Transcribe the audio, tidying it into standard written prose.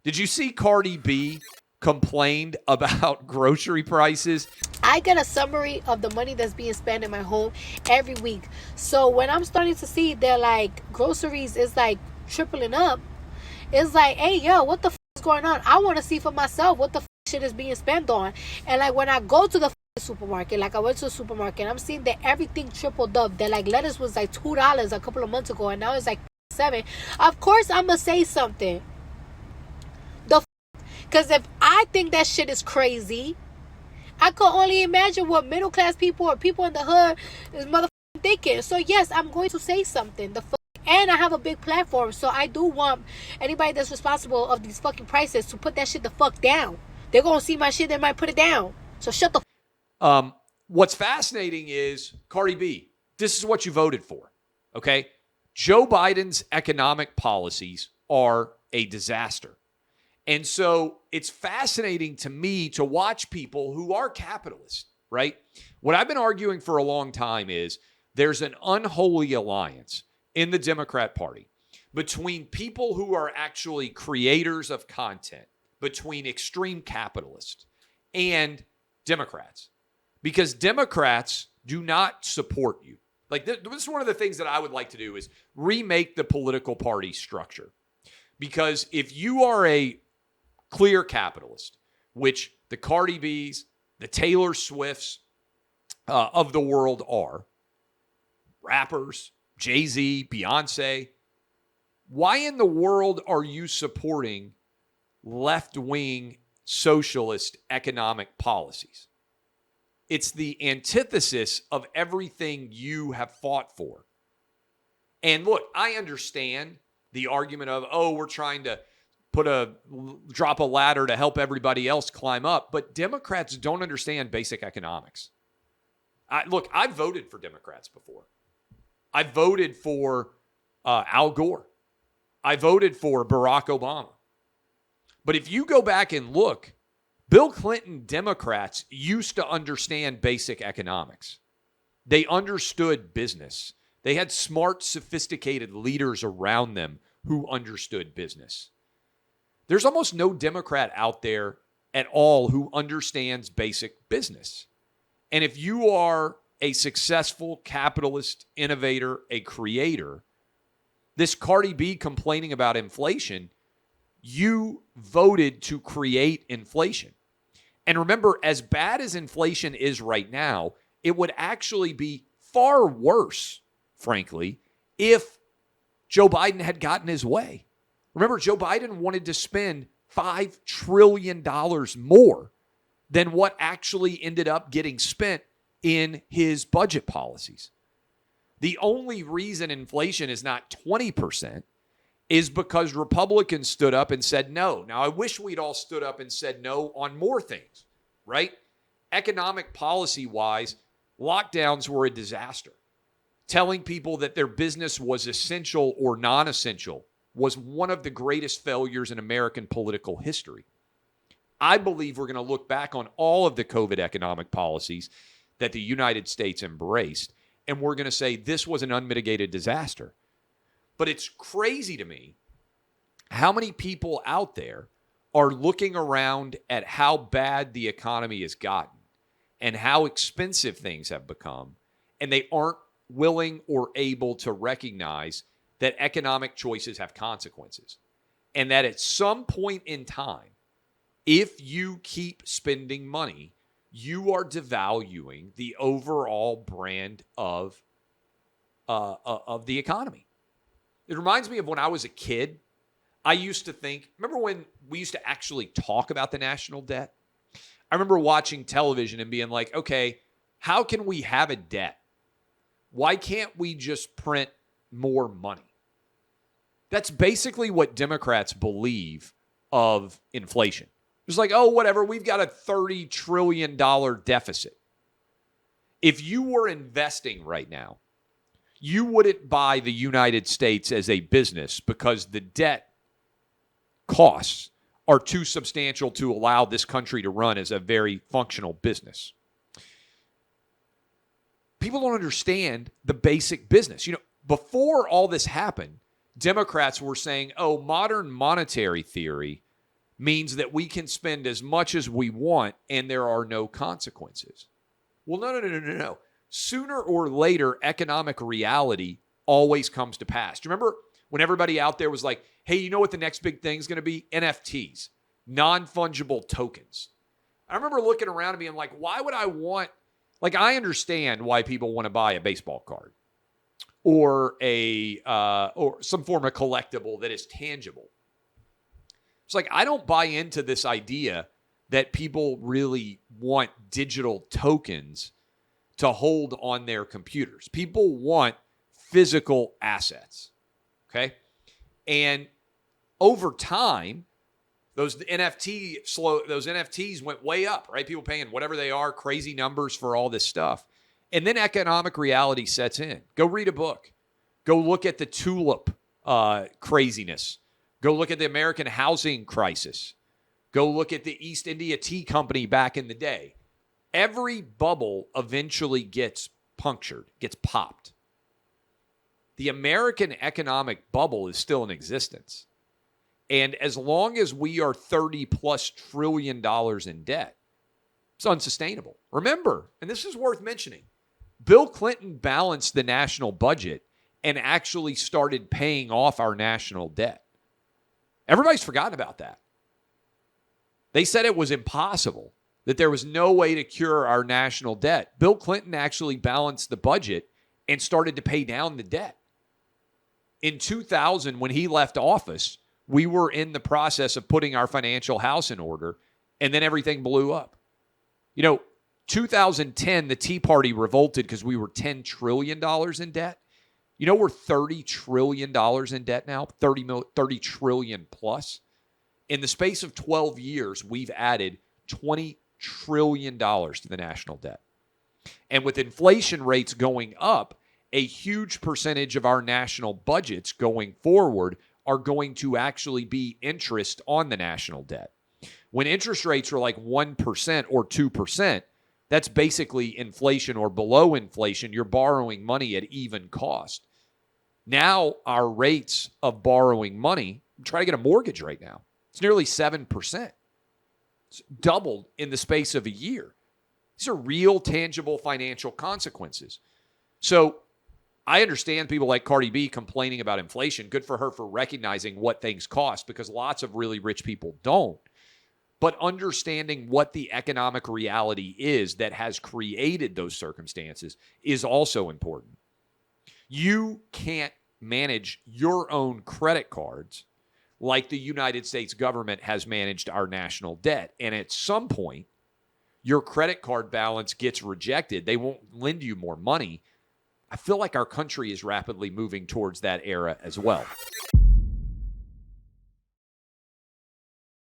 Did you see Cardi B complained about grocery prices? I get a summary of the money that's being spent in my home every week. So when I'm starting to see that like groceries is like tripling up, it's like, hey, yo, what the is going on? I want to see for myself what the shit is being spent on. And like when I go to the supermarket, like I went to the supermarket, I'm seeing that everything tripled up. That like lettuce was like $2 a couple of months ago, and now it's like $7. Of course, I'm gonna say something. Because if I think that shit is crazy, I could only imagine what middle class people or people in the hood is motherfucking thinking. So yes, I'm going to say something. And I have a big platform, so I do want anybody that's responsible of these fucking prices to put that shit the fuck down. They're gonna see my shit, they might put it down. So shut the. What's fascinating is Cardi B. This is what you voted for. Okay, Joe Biden's economic policies are a disaster. And so it's fascinating to me to watch people who are capitalists, right? What I've been arguing for a long time is there's an unholy alliance in the Democrat Party between people who are actually creators of content, between extreme capitalists and Democrats. Because Democrats do not support you. Like this is one of the things that I would like to do is remake the political party structure. Because if you are a clear capitalist, which the Cardi B's, the Taylor Swifts of the world are, rappers, Jay-Z, Beyonce, why in the world are you supporting left-wing socialist economic policies? It's the antithesis of everything you have fought for. And look, I understand the argument of, oh, we're trying to drop a ladder to help everybody else climb up. But Democrats don't understand basic economics. I've voted for Democrats before. I voted for Al Gore. I voted for Barack Obama. But if you go back and look, Bill Clinton Democrats used to understand basic economics. They understood business. They had smart, sophisticated leaders around them who understood business. There's almost no Democrat out there at all who understands basic business. And if you are a successful capitalist, innovator, a creator, this Cardi B complaining about inflation, you voted to create inflation. And remember, as bad as inflation is right now, it would actually be far worse, frankly, if Joe Biden had gotten his way. Remember, Joe Biden wanted to spend $5 trillion more than what actually ended up getting spent in his budget policies. The only reason inflation is not 20% is because Republicans stood up and said no. Now, I wish we'd all stood up and said no on more things, right? Economic policy-wise, lockdowns were a disaster. Telling people that their business was essential or non-essential was one of the greatest failures in American political history. I believe we're going to look back on all of the COVID economic policies that the United States embraced, and we're going to say this was an unmitigated disaster. But it's crazy to me how many people out there are looking around at how bad the economy has gotten and how expensive things have become, and they aren't willing or able to recognize that economic choices have consequences. And that at some point in time, if you keep spending money, you are devaluing the overall brand of the economy. It reminds me of when I was a kid. I used to think, remember when we used to actually talk about the national debt? I remember watching television and being like, okay, how can we have a debt? Why can't we just print more money? That's basically what Democrats believe of inflation. It's like, oh, whatever, we've got a $30 trillion deficit. If you were investing right now, you wouldn't buy the United States as a business because the debt costs are too substantial to allow this country to run as a very functional business. People don't understand the basic business. You know, before all this happened, Democrats were saying, oh, modern monetary theory means that we can spend as much as we want and there are no consequences. Well, no. Sooner or later, economic reality always comes to pass. Do you remember when everybody out there was like, hey, you know what the next big thing is going to be? NFTs, non-fungible tokens. I remember looking around and being like, why would I want, like, I understand why people want to buy a baseball card or or some form of collectible that is tangible. It's like, I don't buy into this idea that people really want digital tokens to hold on their computers. People want physical assets, okay? And over time, those NFTs went way up, right? People paying whatever they are, crazy numbers for all this stuff. And then economic reality sets in. Go read a book. Go look at the tulip craziness. Go look at the American housing crisis. Go look at the East India Tea Company back in the day. Every bubble eventually gets punctured, gets popped. The American economic bubble is still in existence. And as long as we are $30+ trillion in debt, it's unsustainable. Remember, and this is worth mentioning, Bill Clinton balanced the national budget and actually started paying off our national debt. Everybody's forgotten about that. They said it was impossible, that there was no way to cure our national debt. Bill Clinton actually balanced the budget and started to pay down the debt. In 2000, when he left office, we were in the process of putting our financial house in order, and then everything blew up. 2010, the Tea Party revolted because we were $10 trillion in debt. We're $30 trillion in debt now, 30 trillion plus. In the space of 12 years, we've added $20 trillion to the national debt. And with inflation rates going up, a huge percentage of our national budgets going forward are going to actually be interest on the national debt. When interest rates are like 1% or 2%, that's basically inflation or below inflation. You're borrowing money at even cost. Now our rates of borrowing money, try to get a mortgage right now, it's nearly 7%. It's doubled in the space of a year. These are real, tangible financial consequences. So I understand people like Cardi B complaining about inflation. Good for her for recognizing what things cost, because lots of really rich people don't. But understanding what the economic reality is that has created those circumstances is also important. You can't manage your own credit cards like the United States government has managed our national debt. And at some point, your credit card balance gets rejected. They won't lend you more money. I feel like our country is rapidly moving towards that era as well.